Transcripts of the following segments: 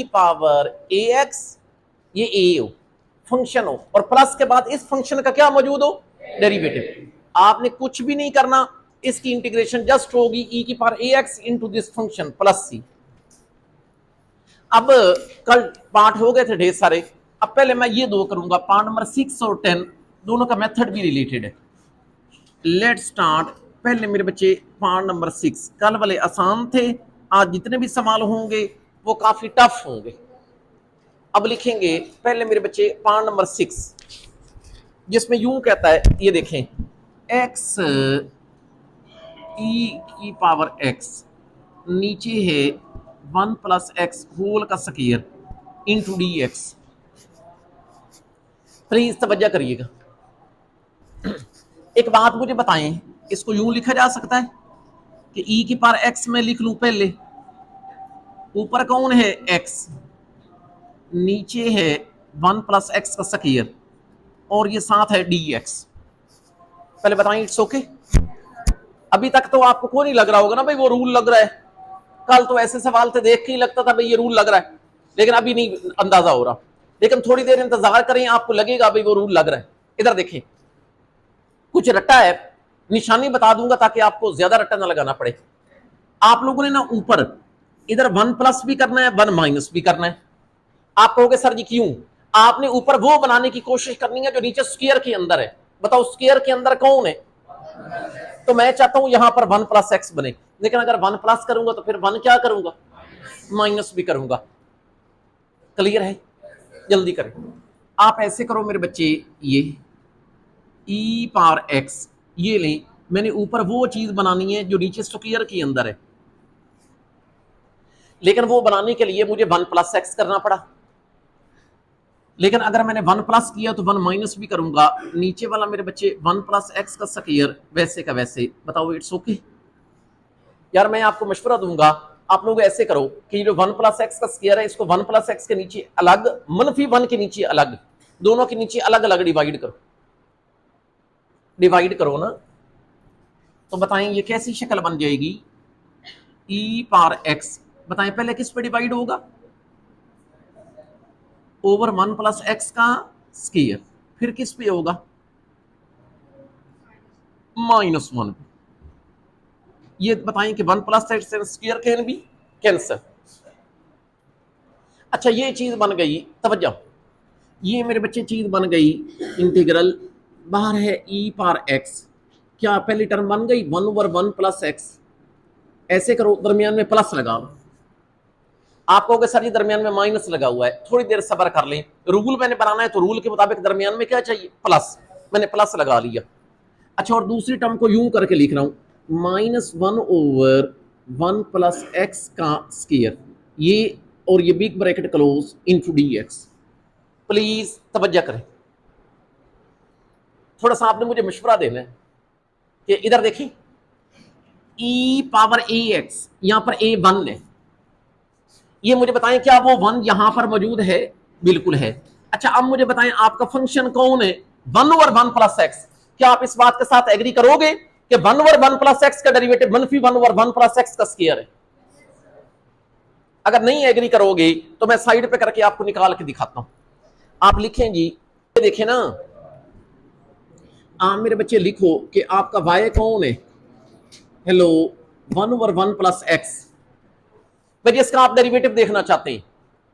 Power A x, ये ए हो, function हो, और प्लस के बाद इस फंक्शन का क्या मौजूद हो, डेरिवेटिव। आपने कुछ भी नहीं करना, इसकी इंटीग्रेशन जस्ट होगी ई की power A X into this function plus C. अब कल पार्ट हो गए थे ढेर सारे, अब पहले मैं ये दो करूंगा, पार्ट नंबर 6 और 10 दोनों का मेथड भी रिलेटेड है। Let start. पहले मेरे बच्चे पार्ट नंबर 6, कल वाले आसान थे, आज जितने भी सवाल होंगे वो काफी टफ होंगे। अब लिखेंगे पहले मेरे बच्चे पार्ट नंबर 6, जिसमें यूं कहता है, ये देखें, एक्स ई की पावर एक्स, नीचे है 1 प्लस एक्स होल का square into D x. Please तवज्जो करिएगा। एक बात मुझे बताएं, इसको यूं लिखा जा सकता है कि ई की पावर एक्स में लिख लूं, पहले ऊपर कौन है एक्स, नीचे है 1 प्लस एक्स का स्क्वायर, और ये साथ है डी एक्स। पहले बताएं, इट्स ओके। अभी तक तो आपको कोई नहीं लग रहा होगा ना भाई वो रूल लग रहा है, कल तो ऐसे सवाल थे देख के ही लगता था भाई ये रूल लग रहा है, लेकिन अभी नहीं अंदाजा हो रहा। लेकिन थोड़ी देर इंतजार करें, आपको लगेगा भाई वो रूल लग रहा है। इधर देखें, कुछ रट्टा है, निशानी बता दूंगा ताकि आपको ज्यादा रट्टा ना लगाना पड़े। आप लोगों ने ना ऊपर इधर 1 प्लस भी करना है, 1 माइनस भी करना है। आप कहोगे सर जी क्यों? आपने ऊपर वो बनाने की कोशिश करनी है जो नीचे स्क्वायर के अंदर है। बताओ स्क्वायर के अंदर कौन है? तो मैं चाहता हूं यहां पर 1 प्लस एक्स बने, लेकिन अगर 1 प्लस करूंगा तो फिर 1 क्या करूंगा, माइनस भी करूंगा। क्लियर है? जल्दी करें। आप ऐसे करो मेरे बच्चे, ये ई पावर एक्स ये लें, मैंने ऊपर वो चीज बनानी है जो नीचे स्क्वायर के अंदर है, लेकिन वो बनाने के लिए मुझे 1 प्लस एक्स करना पड़ा। लेकिन अगर मैंने 1 प्लस किया तो 1 माइनस भी करूंगा, नीचे वाला मेरे बच्चे 1 प्लस एक्स का स्क्वायर वैसे का वैसे। बताओ इट्स ओके? यार मैं आपको मशवरा दूंगा, आप लोग ऐसे करो कि जो 1 प्लस एक्स का स्क्वायर है इसको 1 प्लस एक्स के नीचे अलग, -1 के नीचे अलग, दोनों के नीचे अलग अलग डिवाइड करो। डिवाइड करो ना, तो बताएं ये कैसी शक्ल बन जाएगी? ई पावर एक्स, बताएं पहले किस पे डिवाइड होगा? ओवर 1 प्लस एक्स का स्क्वायर, फिर किस पे होगा? -1। ये बताएं कि 1 plus x square can B cancer. अच्छा ये चीज बन गई, तवज्जो, ये मेरे बच्चे चीज बन गई इंटीग्रल, बाहर है ई पावर एक्स, क्या पहली टर्म बन गई 1 ओवर 1 प्लस एक्स। ऐसे करो, दरमियान में प्लस लगाओ। आप कहोगे सर जी दरमियान में माइनस लगा हुआ है, थोड़ी देर सब्र कर लें, रूल मैंने बनाना है तो रूल के मुताबिक दरमियान में क्या चाहिए, प्लस। मैंने प्लस लगा लिया। अच्छा और दूसरी टर्म को यूं करके लिख रहा हूं, -1 ओवर 1 प्लस एक्स का स्क्वायर, ये और ये big bracket close into D x. Please तवज्जो करें, थोड़ा सा आपने मुझे मशवरा देना है कि इधर देखिए, ई पावर ए एक्स, यहां पर ए 1 है, ये मुझे बताएं क्या वो 1 यहां पर मौजूद है? बिल्कुल है। अच्छा अब मुझे बताएं आपका फंक्शन कौन है? 1 ओवर 1 प्लस एक्स। क्या आप इस बात के साथ एग्री करोगे कि 1 ओवर 1 प्लस एक्स का डेरिवेटिव -1 ओवर 1 प्लस एक्स का स्क्वायर है? अगर नहीं एग्री करोगे तो मैं साइड पे करके आपको निकाल के दिखाता हूं। आप लिखें जी, ये देखें ना, आप मेरे बच्चे लिखो कि आपका y कौन है? हेलो, 1 ओवर 1 प्लस एक्स, भाई इसका आप डेरिवेटिव देखना चाहते हैं,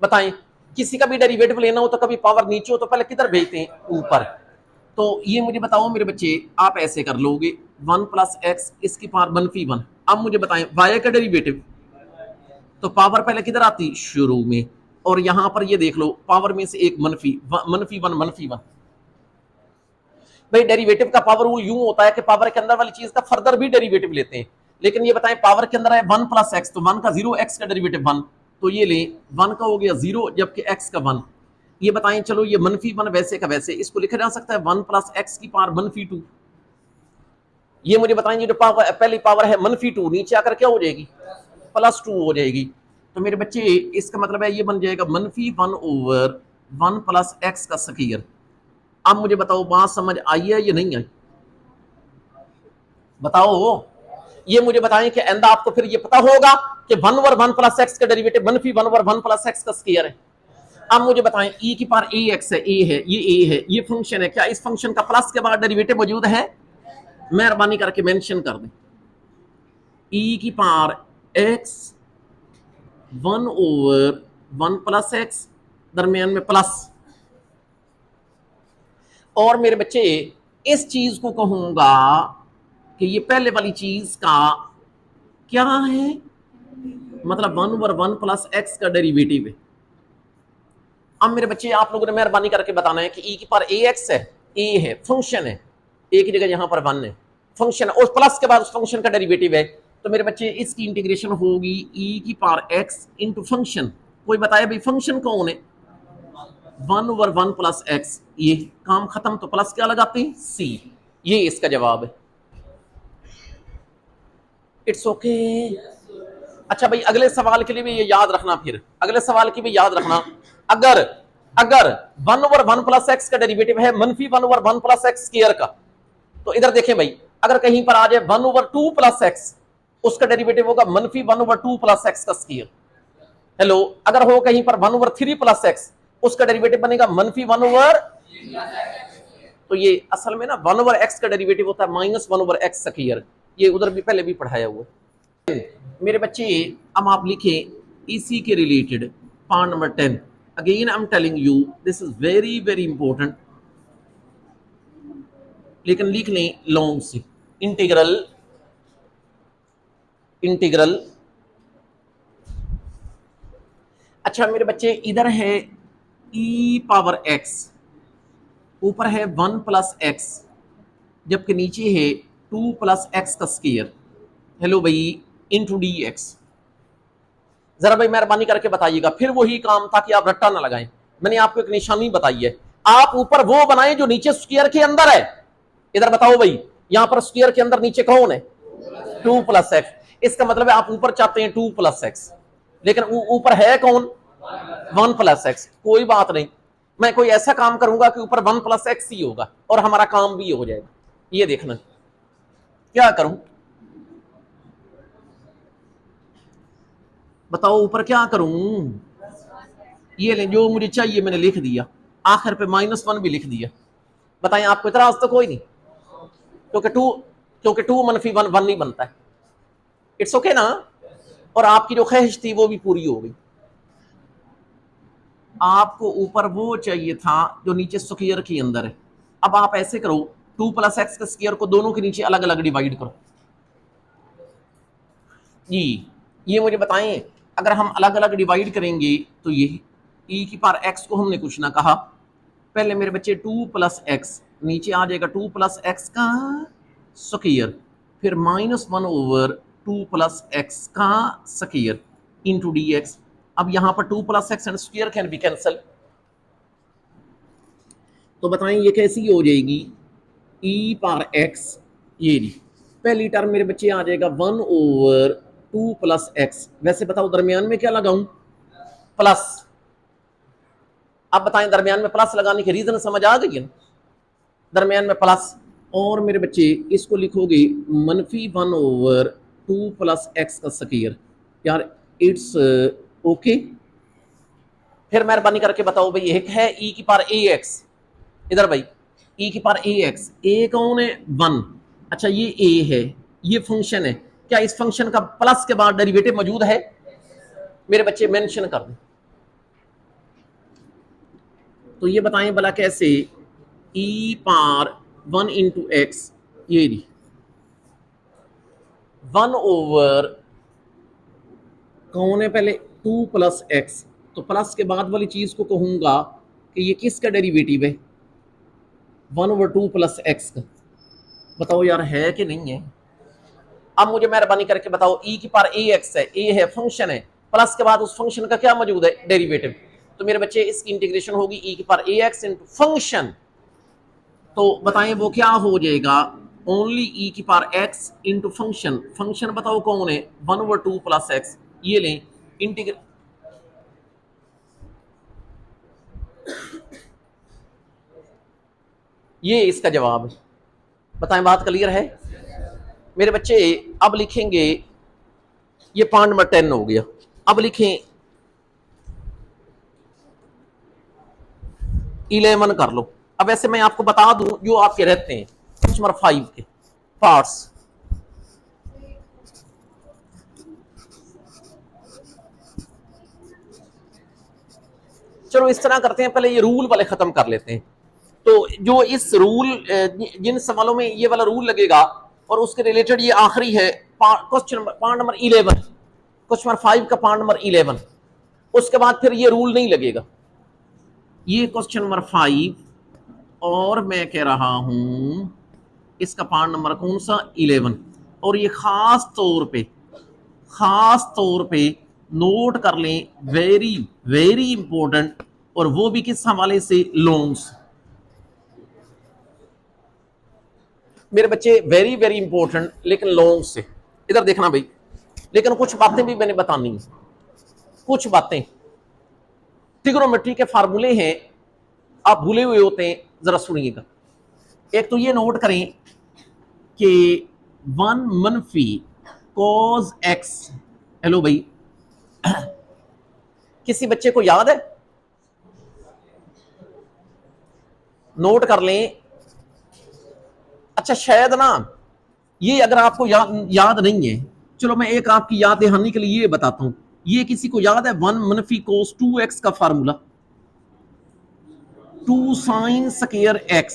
बताएं। किसी का भी डेरिवेटिव लेना हो तो कभी पावर नीचे हो तो पहले किधर भेजते हैं? ऊपर। तो ये मुझे बताओ मेरे बच्चे, आप ऐसे कर लोगे 1 प्लस एक्स इसकी पावर -1। अब मुझे बताएं y का डेरिवेटिव, तो पावर पहले किधर आती? शुरू में। और यहां पर ये देख लो, पावर में से एक -1। भाई डेरिवेटिव का पावर रूल यूं होता है कि पावर के अंदर वाली चीज का फर्दर भी डेरिवेटिव लेते हैं, लेकिन ये बताएं पावर के अंदर है 1 प्लस एक्स, तो 1 का 0, एक्स का डेरिवेटिव 1, तो ये ले 1 का हो गया 0 जबकि एक्स का 1। ये बताएं चलो ये -1 वैसे का वैसे, इसको लिखा जा सकता है 1 प्लस एक्स की पावर -2। ये मुझे बताएंगे जो पावर पहली पावर है -2, नीचे आकर क्या हो जाएगी? +2 हो जाएगी। तो मेरे बच्चे इसका मतलब है ये बन जाएगा -1 ओवर 1 प्लस एक्स का स्क्वायर। अब मुझे बताओ बात समझ आई है या नहीं आई? बताओ। ये मुझे बताएं कि एंड आपको फिर ये पता होगा कि 1 ओवर 1 प्लस एक्स का डेरिवेटिव मनफी 1 ओवर 1 प्लस एक्स का स्क्वायर है। अब मुझे बताएं ई की पावर ए एक्स है, ए है, ये ए है, ये फंक्शन है, क्या इस फंक्शन का प्लस के बाद डेरिवेटिव मौजूद है? मेहरबानी करके मेंशन कर दें। ई की power x 1 over 1 plus x, दरमियान में प्लस, और मेरे बच्चे इस चीज को कहूंगा कि ये पहले वाली चीज का क्या है, मतलब 1 ओवर 1 प्लस एक्स का डेरिवेटिव है। अब मेरे बच्चे आप लोगों ने मेहरबानी करके बताना है कि ई की पावर ए एक्स है, ए है, फंक्शन है, ए की जगह यहां पर 1 है, फंक्शन है, और प्लस के बाद उस फंक्शन का डेरिवेटिव है। तो मेरे बच्चे इसकी इंटीग्रेशन होगी ई की पावर एक्स इंटू फंक्शन। कोई बताए भाई फंक्शन कौन है? 1 ओवर 1 प्लस एक्स। ये काम खत्म, तो प्लस क्या लगाते हैं? सी। ये इसका जवाब है। It's okay. अच्छा भाई, अगले सवाल के लिए भी ये याद रखना, फिर अगले सवाल की भी याद रखना। अगर अगर 1 ओवर 1 प्लस एक्स का डेरिवेटिव है मनफी 1 ओवर 1 प्लस एक्स स्क्वायर का, तो इधर देखें भाई, अगर कहीं पर आ जाए 1 ओवर 2 प्लस एक्स, उसका डेरिवेटिव होगा मनफी 1 ओवर 2 प्लस एक्स का स्क्वायर। हेलो, अगर हो कहीं पर 1 ओवर 3 प्लस एक्स, उसका डेरिवेटिव बनेगा मनफी 1 ओवर, तो ये असल में ना 1 ओवर एक्स का डेरिवेटिव होता है माइनस 1 ओवर एक्स स्क्वायर। ये उधर भी पहले भी पढ़ाया हुआ है मेरे बच्चे। अब आप लिखें इसी के related part number 10। Again I am telling you this is very very important, लेकिन लिख लें लॉन्ग से। इंटीग्रल इंटीग्रल अच्छा मेरे बच्चे, इधर है ई पावर एक्स, ऊपर है 1 प्लस एक्स, जबकि नीचे है 2 प्लस एक्स का स्क्वायर। हेलो भाई, इंटू डी एक्स। जरा भाई मेहरबानी करके बताइएगा, फिर वही काम था कि आप रट्टा ना लगाएं। मैंने आपको एक निशानी बताई है, आप ऊपर वो बनाएं जो नीचे स्क्वायर के अंदर है। इधर बताओ भाई, यहां पर स्क्वायर के अंदर नीचे कौन है? 2 प्लस एक्स। इसका मतलब है आप ऊपर चाहते हैं 2 प्लस एक्स, लेकिन ऊपर है कौन? 1 प्लस एक्स। कोई बात नहीं, मैं कोई ऐसा काम करूंगा कि ऊपर 1 प्लस एक्स ही होगा और हमारा काम भी हो जाएगा। ये देखना क्या करूं, बताओ ऊपर क्या करूं? ये ले, जो मुझे चाहिए मैंने लिख दिया, आखिर पे -1 भी लिख दिया। बताएं, आपको इतराज तो कोई नहीं? क्योंकि टू मनफी 1 1 नहीं बनता है। इट्स ओके ना? और आपकी जो ख्वाहिश थी वो भी पूरी हो गई। आपको ऊपर वो चाहिए था जो नीचे स्क्वायर के अंदर है। अब आप ऐसे करो, 2 प्लस एक्स के स्क्वायर को दोनों के नीचे अलग अलग डिवाइड करो जी। ये मुझे बताएं, अगर हम अलग अलग डिवाइड करेंगे तो ये ई की पावर एक्स को हमने कुछ ना कहा, पहले मेरे बच्चे 2 प्लस एक्स, नीचे आ जाएगा 2 प्लस एक्स का स्क्वायर, फिर -1 ओवर 2 प्लस एक्स का स्क्वायर इंटू डी एक्स। अब यहां पर 2 plus x and square can be cancel, तो बताएं ये कैसी हो जाएगी? ई पावर एक्स, ये जी पहली टर्म मेरे बच्चे आ जाएगा 1 ओवर 2 प्लस एक्स। वैसे बताओ दरमियान में क्या लगाऊं? प्लस। अब बताएं दरमियान में प्लस लगाने की रीजन समझ आ गई है? दरमियान में प्लस, और मेरे बच्चे इसको लिखोगे मनफी 1 ओवर 2 प्लस एक्स का स्क्वायर। यार इट्स ओके। फिर मेहरबानी करके बताओ भाई, एक है ई की पावर ए एक्स, इधर भाई ई की पावर ए एक्स, ए कौन है? 1। अच्छा ये ए है, ये फंक्शन है, क्या इस फंक्शन का प्लस के बाद डेरिवेटिव मौजूद है? मेरे बच्चे मेंशन कर दें। तो ये बताएं भला कैसे? ई पावर 1 इंटू एक्स, ये 1 ओवर कौन है पहले? 2 प्लस एक्स, तो प्लस के बाद वाली चीज को कहूंगा कि ये किसका डेरिवेटिव है? 1 ओवर 2 प्लस एक्स का। बताओ यार है कि नहीं है? अब मुझे मेहरबानी करके बताओ, ई की पावर ए एक्स है, ए है, फंक्शन है, प्लस के बाद उस फंक्शन का क्या मौजूद है? डेरिवेटिव। तो मेरे बच्चे इसकी इंटीग्रेशन होगी ई की power A X into function, तो बताएं वो क्या हो जाएगा? ओनली ई की power x into function. Function बताओ कौन है? 1 ओवर 2 प्लस एक्स। ये लें इंटीग्रेट, ये इसका जवाब है। बताएं बात क्लियर है? मेरे बच्चे अब लिखेंगे, ये पॉइंट नंबर 10 हो गया। अब लिखें 11 कर लो। अब ऐसे मैं आपको बता दूं जो आपके रहते हैं क्वेश्चन नंबर 5 के पार्ट्स। चलो इस तरह करते हैं, पहले ये रूल वाले खत्म कर लेते हैं। तो जो इस रूल, जिन सवालों में ये वाला रूल लगेगा और उसके रिलेटेड ये आखिरी है question point number 11, question number 5 का पॉइंट नंबर 11। उसके बाद फिर ये रूल नहीं लगेगा। ये क्वेश्चन नंबर 5 और मैं कह रहा हूं इसका पॉइंट नंबर कौन सा, 11। और ये खास तौर पे नोट कर लें, वेरी वेरी इंपॉर्टेंट, और वो भी किस हवाले से, लोन्स। मेरे बच्चे वेरी वेरी इंपॉर्टेंट, लेकिन लोन्स से। इधर देखना भाई, लेकिन कुछ बातें भी मैंने बतानी है, कुछ बातें। ट्रिग्नोमेट्री के फार्मूले हैं, आप भूले हुए होते हैं, जरा सुनिएगा। एक तो ये नोट करें कि 1 मनफी cos x, हेलो भाई, किसी बच्चे को याद है? नोट कर लें। अच्छा शायद ना ये अगर आपको याद नहीं है, चलो मैं एक आपकी याद दहानी के लिए ये बताता हूं। ये किसी को याद है 1 मनफी cos 2x का फार्मूला, 2 sin स्क्वायर x,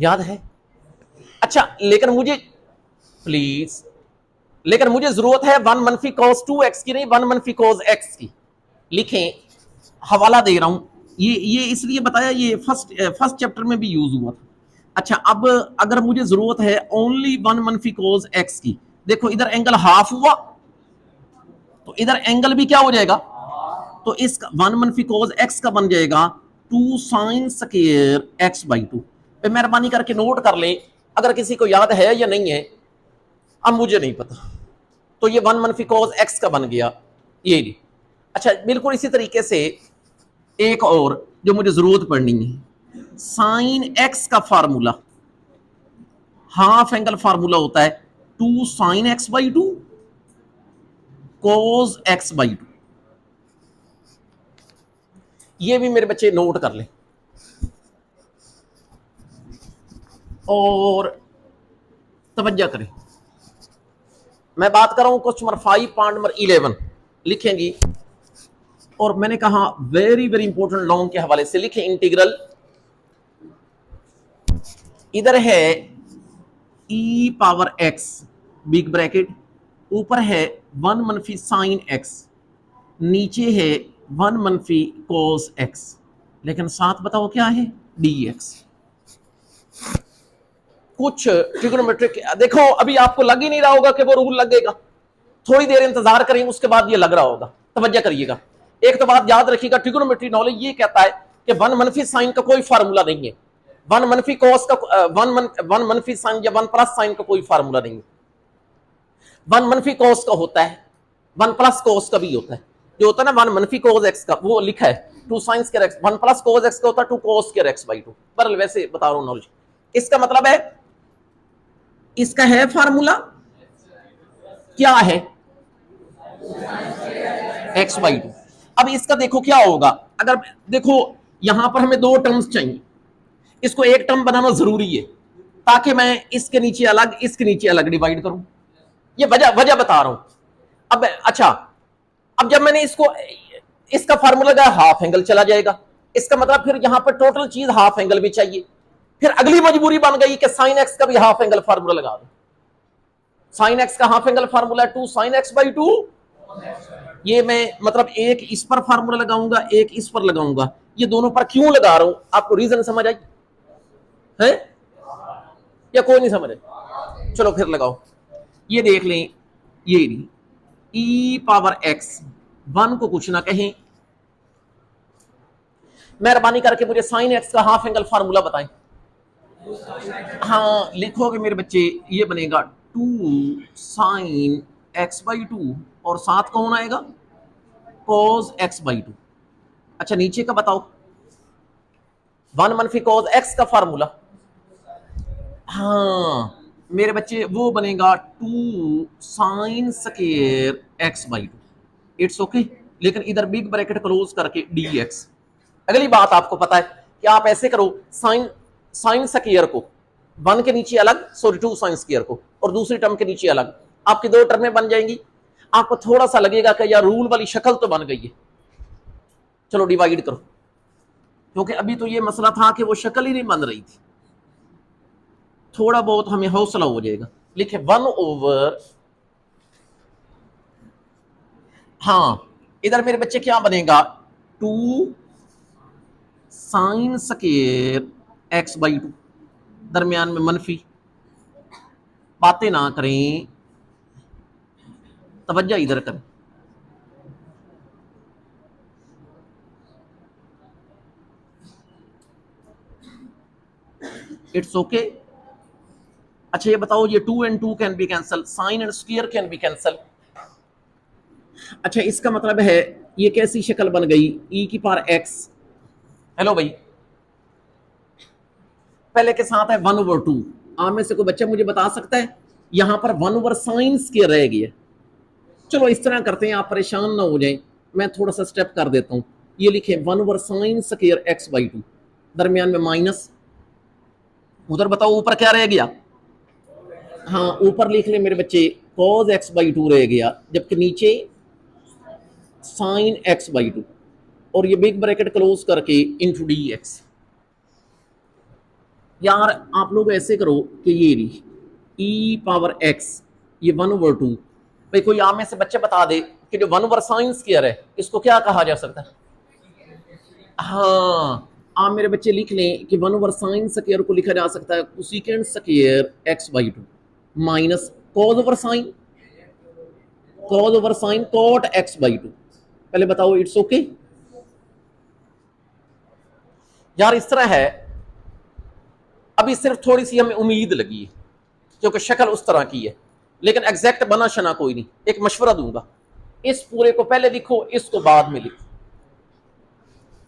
याद है? अच्छा लेकिन मुझे प्लीज, लेकिन मुझे जरूरत है 1 मनफी cos 2x की, नहीं 1 मनफी cos x की। लिखें, हवाला दे रहा हूं, ये इसलिए बताया, ये फर्स्ट चैप्टर में भी यूज हुआ था। अच्छा अब अगर मुझे जरूरत है ओनली 1 मनफी cos x की, देखो इधर एंगल हाफ हुआ, तो इधर एंगल भी क्या हो जाएगा, तो इसका 1 मनफी cos x का बन जाएगा 2 sin स्क्वायर x बाई 2। मेहरबानी करके नोट कर लें, अगर किसी को याद है या नहीं है, अब मुझे नहीं पता। तो ये 1 मनफी cos x का बन गया, ये भी। अच्छा बिल्कुल इसी तरीके से एक और जो मुझे जरूरत पड़नी है, साइन x का फार्मूला, हाफ एंगल फार्मूला होता है 2 sin x by 2 cos x by 2। ये भी मेरे बच्चे नोट कर लें। और तवज्जो करें, मैं बात कर रहा हूं क्वेश्चन नंबर 5 पॉइंट नंबर 11 लिखेंगी। और मैंने कहा वेरी वेरी इंपॉर्टेंट लॉन्ग के हवाले से लिखें, इंटीग्रल इधर है e power x big bracket, ऊपर है 1 मनफी साइन x, नीचे है 1 मनफी cos x, लेकिन साथ बताओ क्या है, dx। कुछ ट्रिग्नोमेट्रिक, देखो अभी आपको लग ही नहीं रहा होगा कि वो रूल लगेगा, थोड़ी देर इंतजार करें, उसके बाद ये लग रहा होगा। तवज्जो करिएगा, एक तो बात याद रखिएगा, ट्रिग्नोमेट्री नॉलेज ये कहता है कि 1 मनफी साइन का कोई फार्मूला नहीं है, 1 मनफी cos का 1 मनफी साइन या 1 प्लस साइन का कोई फार्मूला नहीं है। 1 मनफी cos का होता है, 1 प्लस cos का भी होता है, जो होता है ना 1 मनफी cos x का, वो लिखा है 2 sin square x, 1 plus cos x का होता है 2 cos स्क्वायर x बाई 2। पर वैसे बता रहा हूं नॉलेज, इसका मतलब है, इसका है फार्मूला क्या है, x बाई 2। अब इसका देखो क्या होगा, अगर देखो यहां पर हमें 2 टर्म्स चाहिए, इसको एक टर्म बनाना जरूरी है ताकि मैं इसके नीचे अलग, इसके नीचे अलग डिवाइड करूं। ये वजह बता रहा हूं। अब अच्छा, अब जब मैंने इसका फार्मूला लगाया, हाफ एंगल चला जाएगा, इसका मतलब फिर यहां पर टोटल चीज हाफ एंगल भी चाहिए। फिर अगली मजबूरी बन गई कि साइन एक्स का भी हाफ एंगल फार्मूला लगा दो। साइन एक्स का half angle formula 2 sin x by 2। ये मैं मतलब एक इस पर फार्मूला लगाऊंगा, एक इस पर लगाऊंगा। ये दोनों पर क्यों लगा रहा हूं, आपको रीजन समझ आई है या कोई नहीं समझ आई? चलो फिर लगाओ, ये देख लें, ये e पावर x 1 को कुछ ना कहें, मेहरबानी करके मुझे साइन x का हाफ एंगल फार्मूला बताएं। हाँ लिखोगे मेरे बच्चे, ये बनेगा 2 sin x बाई 2 और साथ कौन आएगा, cos x बाई 2। अच्छा नीचे का बताओ, 1 मनफी cos x का फार्मूला, हाँ मेरे बच्चे वो बनेगा 2 sine square X by to, it's okay. लेकिन इधर बिग ब्रैकेट क्लोज करके डी एक्स। अगली बात आपको पता है कि आप ऐसे करो, साइन साइन स्क्वायर को 1 के नीचे अलग, सॉरी 2 साइन स्क्वायर को, और दूसरी टर्म के नीचे अलग, आपकी दो टर्में बन जाएंगी। आपको थोड़ा सा लगेगा कि यार रूल वाली शक्ल तो बन गई है, चलो डिवाइड करो, क्योंकि अभी तो ये मसला था कि वो शक्ल ही नहीं बन रही थी। थोड़ा बहुत हमें हौसला हो जाएगा। लिखे 1/, हाँ इधर मेरे बच्चे क्या बनेगा, 2 sine square X by two, दरमियान में मनफी, बातें ना करें, तवज्जो इधर करें। It's okay. अच्छा ये बताओ, ये 2 and 2 can be cancel, sine and square can be cancel. अच्छा इसका मतलब है ये कैसी शक्ल बन गई, e की पावर x। हेलो भाई, पहले के साथ है 1/2। आप में से कोई बच्चा मुझे बता सकता है यहां पर 1/sin स्क्वायर रह गया। चलो इस तरह करते हैं, आप परेशान ना हो जाएं, मैं थोड़ा सा स्टेप कर देता हूं। ये लिखे 1/sin square X by two, दरमियान में माइनस, उधर बताओ ऊपर क्या रह गया। हाँ ऊपर लिख ले मेरे बच्चे cos x बाई टू रह गया, जबकि नीचे sin x बाई टू, और ये बिग ब्रैकेट क्लोज करके इंटू डी एक्स। यार आप लोग ऐसे करो कि ये भी e पावर x, ये 1/2। भाई कोई आप में से बच्चे बता दे कि जो 1/sin स्क्वायर है इसको क्या कहा जा सकता है। हाँ आप मेरे बच्चे लिख लें कि 1/sin स्क्वायर को लिखा जा सकता है cosecant square x by two minus cos over sine cot x by two. पहले बताओ इट्स ओके। यार इस तरह है, अभी सिर्फ थोड़ी सी हमें उम्मीद लगी है क्योंकि शक्ल उस तरह की है, लेकिन एग्जैक्ट बना शना कोई नहीं। एक मशवरा दूंगा, इस पूरे को पहले लिखो, इसको बाद में लिखो,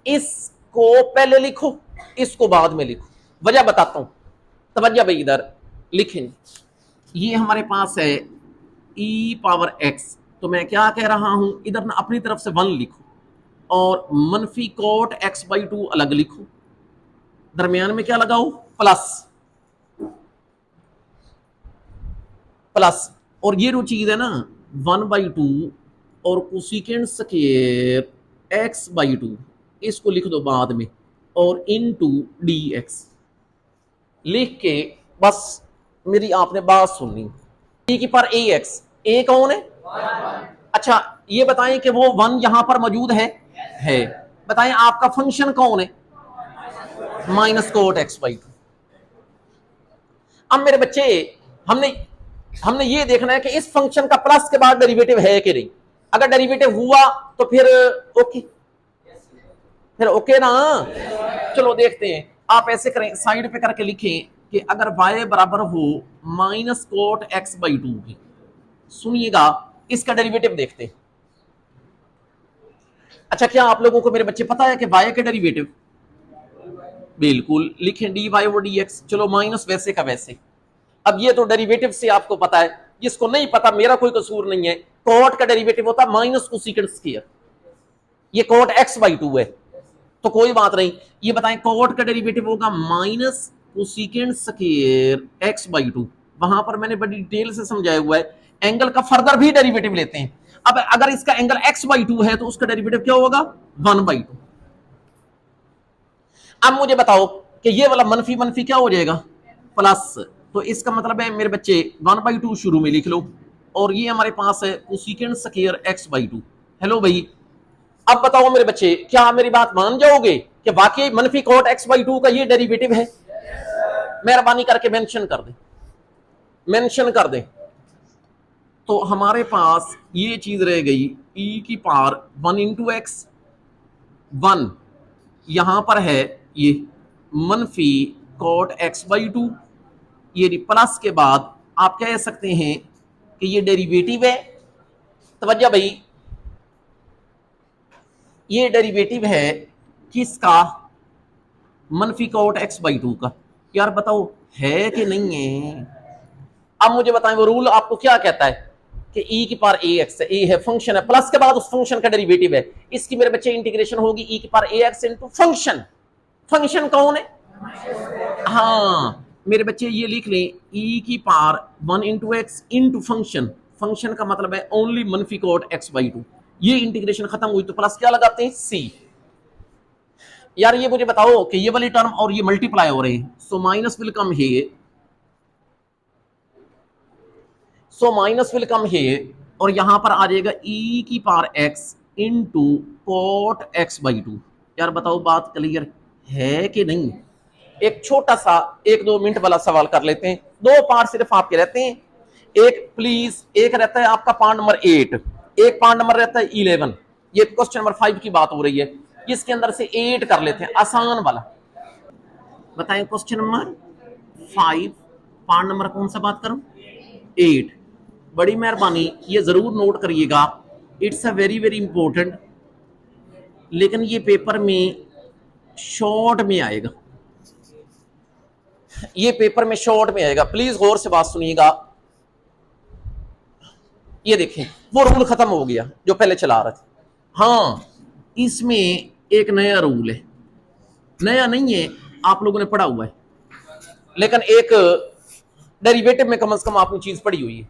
इसको पहले लिखो, इसको बाद में लिखो। वजह बताता हूं, तवज्जो भाई इधर लिखें। ये हमारे पास है e पावर x, तो मैं क्या कह रहा हूं, इधर ना अपनी तरफ से 1 लिखो और मनफी कोट x बाई टू अलग लिखो, दरमियान में क्या लगाओ, प्लस प्लस, और ये जो चीज है ना 1/2 और cosecant square x by to, इसको लिख दो बाद में, और इनटू डी एक्स लिख के बस मेरी आपने बात सुननी। e की पर ax, a कौन है, अच्छा ये बताएं कि वो 1 यहां पर मौजूद है। बताएं आपका फंक्शन कौन है, minus cot x by to. अब मेरे बच्चे हमने हमने ये देखना है कि इस फंक्शन का प्लस के बाद डेरिवेटिव है कि नहीं। अगर डेरिवेटिव हुआ तो फिर ओके, फिर ओके ना। चलो देखते हैं, आप ऐसे करें, साइड पे करके लिखें कि अगर y बराबर हो minus cot x by to की, सुनिएगा इसका डेरिवेटिव देखते हैं। अच्छा क्या आप लोगों को मेरे बच्चे पता है कि y के डेरिवेटिव, बिल्कुल लिखें D Y over D X. चलो माइनस वैसे का वैसे, अब ये तो डेरिवेटिव से आपको पता है, जिसको नहीं पता मेरा कोई कसूर नहीं है। कोट का डेरिवेटिव होता है माइनस कोसेकेंट स्क्वायर, ये कोट एक्स बाई टू है तो कोई बात नहीं। ये बताएं कोट का डेरिवेटिव होगा minus cosecant square X by to, वहां पर मैंने बड़ी डिटेल से समझाया हुआ है। एंगल का फर्दर भी डेरिवेटिव लेते हैं। अब अगर इसका एंगल एक्स बाई टू है तो उसका डेरिवेटिव क्या होगा, 1/2। अब मुझे बताओ कि ये वाला मनफी मनफी क्या हो जाएगा, प्लस, तो इसका मतलब है मेरे बच्चे 1/2 शुरू में लिख लो, और ये हमारे पास है cosecant square X by to. Hello भाई, अब बताओ मेरे बच्चे क्या आप मेरी बात मान जाओगे कि वाकई मनफी कोट एक्स बाई टू का ये डेरिवेटिव है। मेहरबानी करके मेंशन कर दे, मेंशन कर दे। तो हमारे पास ये चीज रह गई e की पावर 1 इंटू एक्स, 1 यहां पर है ये मनफी कोट एक्स बाई टू, ये प्लस के बाद आप कह सकते हैं कि ये डेरिवेटिव है। तवज्जो भाई, ये डेरिवेटिव है किसका, मनफी कोट एक्स बाई टू का। यार बताओ है कि नहीं है? अब मुझे बताएं वो रूल आपको क्या कहता है कि e की पावर ax है, a है फंक्शन है, प्लस के बाद उस फंक्शन का डेरिवेटिव है, इसकी मेरे बच्चे इंटीग्रेशन होगी e की power ax into function. Function कौन है? हाँ मेरे बच्चे ये लिख लें, e की power 1 into x into function. Function का मतलब है ओनली मनफी कोट x/2। ये इंटीग्रेशन खत्म हुई तो प्लस क्या लगाते हैं? c। यार ये मुझे बताओ कि ये वाली टर्म और ये मल्टीप्लाई हो रहे हैं, so minus will come here, so minus will come here, और यहां पर आ जाएगा e की power x into coat x/2। यार बताओ बात क्लियर है कि नहीं? एक छोटा सा 1-2 मिनट वाला सवाल कर लेते हैं, 2 पार्ट सिर्फ आपके रहते हैं। एक प्लीज, एक रहता है आपका पार्ट नंबर 8, एक पार्ट नंबर रहता है 11। ये क्वेश्चन नंबर 5 की बात हो रही है, इसके अंदर से 8 कर लेते हैं, आसान वाला। बताएं क्वेश्चन नंबर 5 पार्ट नंबर कौन सा बात करूं? 8। बड़ी मेहरबानी ये जरूर नोट करिएगा, it's a very very important, लेकिन ये पेपर में शॉर्ट में आएगा, ये पेपर में शॉर्ट में आएगा, प्लीज गौर से बात सुनिएगा। ये देखें वो रूल खत्म हो गया जो पहले चला रहा था। हाँ इसमें एक नया रूल है, नया नहीं है, आप लोगों ने पढ़ा हुआ है, लेकिन एक डेरिवेटिव में कम से कम आपने चीज पढ़ी हुई है।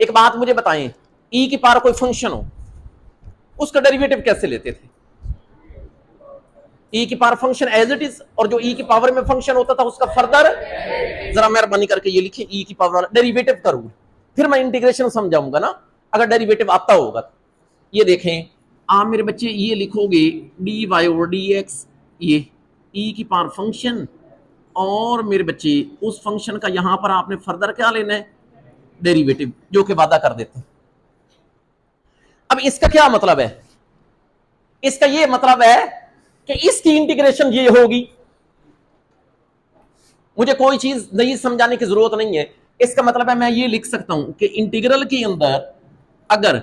एक बात मुझे बताएं, e की पावर कोई फंक्शन हो, उसका डेरिवेटिव कैसे लेते थे? e की power function as it is, और जो e की पावर में फंक्शन होता था उसका फर्दर, जरा मेहरबानी करके ये लिखिए e की पावर डेरिवेटिव का रूल, फिर मैं इंटीग्रेशन समझाऊंगा ना अगर डेरिवेटिव आता होगा तो। ये देखें आप मेरे बच्चे ये लिखोगे dy/dx, ये e की पावर फंक्शन, और मेरे बच्चे उस फंक्शन का यहां पर आपने फर्दर क्या लेना है? डेरिवेटिव, जो कि वादा कर देते हैं। अब इसका क्या मतलब है? इसका ये मतलब है कि इसकी इंटीग्रेशन ये होगी, मुझे कोई चीज नहीं समझाने की जरूरत नहीं है। इसका मतलब है मैं ये लिख सकता हूं कि इंटीग्रल के अंदर अगर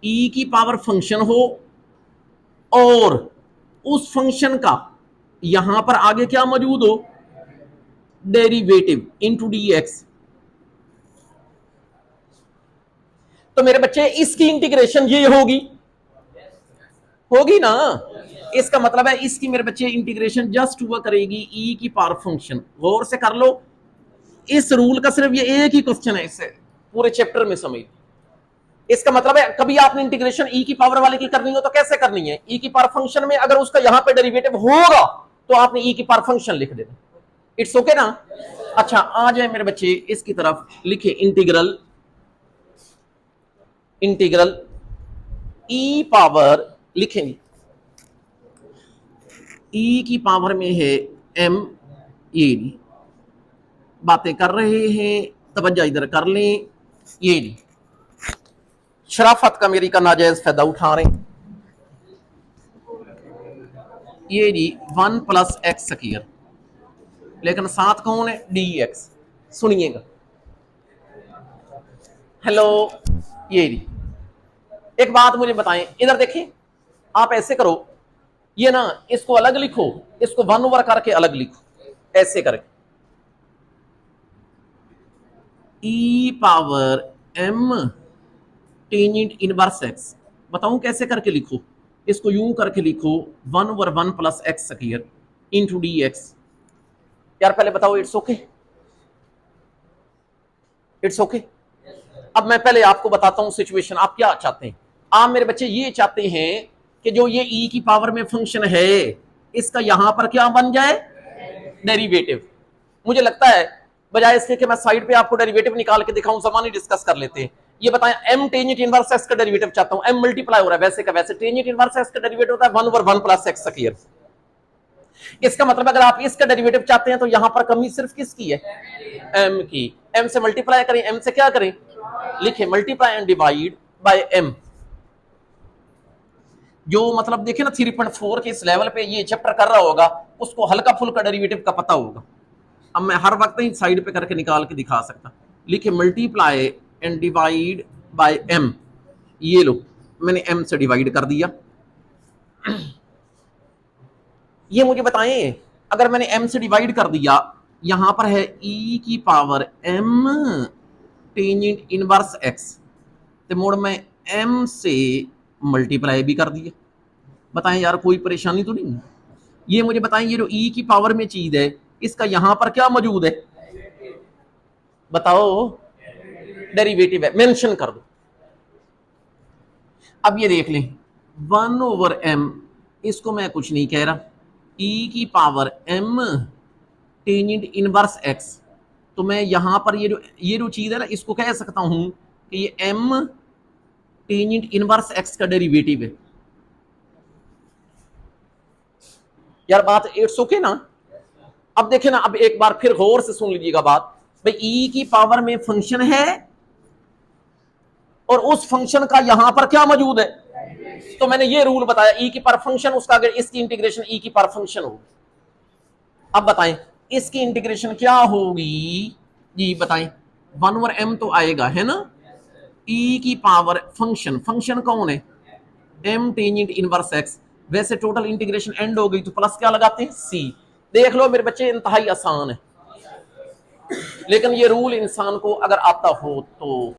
e की पावर फंक्शन हो और उस फंक्शन का यहां पर आगे क्या मौजूद हो? डेरिवेटिव इंटू dx, तो मेरे बच्चे इसकी इंटीग्रेशन ये होगी, होगी ना? इसका मतलब है इसकी मेरे बच्चे इंटीग्रेशन जस्ट हुआ करेगी e की पावर फंक्शन। गौर से कर लो, इस रूल का सिर्फ ये एक ही क्वेश्चन है इससे पूरे चैप्टर में समझ। इसका मतलब है कभी आपने इंटीग्रेशन e की पावर वाले की करनी हो तो कैसे करनी है? e की पावर फंक्शन में अगर उसका यहां पे डेरिवेटिव होगा तो आपने e की पावर फंक्शन लिख देना। इट्स ओके ना? अच्छा आ जाए मेरे बच्चे इसकी तरफ, लिखे इंटीग्रल, इंटीग्रल e पावर लिखेंगे, e की पावर में है m, ये नहीं बातें कर रहे हैं, तवज्जो इधर कर लें, ये नहीं शराफत का मेरी का नाजायज फायदा उठा रहे हैं। ये जी 1 प्लस एक्स स्क्वायर, लेकिन साथ कौन है? dx। सुनिएगा, हेलो, ये जी एक बात मुझे बताएं, इधर देखें, आप ऐसे करो, ये ना इसको अलग लिखो, इसको 1 ओवर करके अलग लिखो, ऐसे करके e power m tangent inverse x। बताऊं कैसे करके लिखो? इसको यूं करके लिखो 1 over 1 plus x square into dx। यार पहले बताओ इट्स ओके? It's okay? अब मैं पहले आपको बताता हूं सिचुएशन, आप क्या चाहते हैं? आप मेरे बच्चे ये चाहते हैं कि जो ये e की पावर में फंक्शन है इसका यहां पर क्या बन जाए? डेरिवेटिव। मुझे लगता है बजाय इसके कि मैं साइड पे आपको डेरिवेटिव निकाल के दिखाऊं, सामान ही डिस्कस कर लेते हैं। ये बताएं m टेंजेंट इनवर्स x का डेरिवेटिव चाहता हूं, m मल्टीप्लाई हो रहा है वैसे का वैसे, टेंजेंट इनवर्स x का डेरिवेटिव होता है 1 ओवर 1 प्लस x स्क्वायर। इसका मतलब अगर आप इसका डेरिवेटिव चाहते हैं तो यहां पर कमी सिर्फ किसकी है? m की। m से मल्टीप्लाई करें, m से क्या करें? लिखे multiply and divide by m। जो मतलब देखिए ना 3.4 के इस लेवल पे ये चैप्टर कर रहा होगा उसको हल्का फुल्का डेरिवेटिव का पता होगा। अब मैं हर वक्त ही साइड पे करके निकाल के दिखा सकता। लिखे multiply and divide by m, ये लो मैंने m से डिवाइड कर दिया। ये मुझे बताएं अगर मैंने m से डिवाइड कर दिया यहां पर है e की power m tangent inverse x, तो मोड़ में m से मल्टीप्लाई भी कर दिया। बताएं यार कोई परेशानी तो नहीं है? ये मुझे बताएं, ये जो e की पावर में चीज है इसका यहां पर क्या मौजूद है? बताओ। डेरिवेटिव है, मेंशन कर दो। अब ये देख लें 1/m, इसको मैं कुछ नहीं कह रहा, e की power m tangent inverse x, तो मैं यहां पर ये जो चीज है ना इसको कह सकता हूं कि ये m टेंजेंट इनवर्स x का डेरिवेटिव है। यार बात इट्स ओके ना? अब देखें ना, अब एक बार फिर गौर से सुन लीजिएगा बात। भाई e की पावर में फंक्शन है और उस फंक्शन का यहां पर क्या मौजूद है? तो मैंने ये रूल बताया, e की पावर फंक्शन, उसका अगर इसकी इंटीग्रेशन e की पावर फंक्शन होगी। अब बताएं इसकी इंटीग्रेशन क्या होगी जी? बताएं 1/m तो आएगा है ना, e की पावर फंक्शन, फंक्शन कौन है? m tangent inverse x। वैसे टोटल इंटीग्रेशन एंड हो गई तो प्लस क्या लगाते हैं? c। देख लो मेरे बच्चे, इंतहाई आसान है, लेकिन ये रूल इंसान को अगर आता हो तो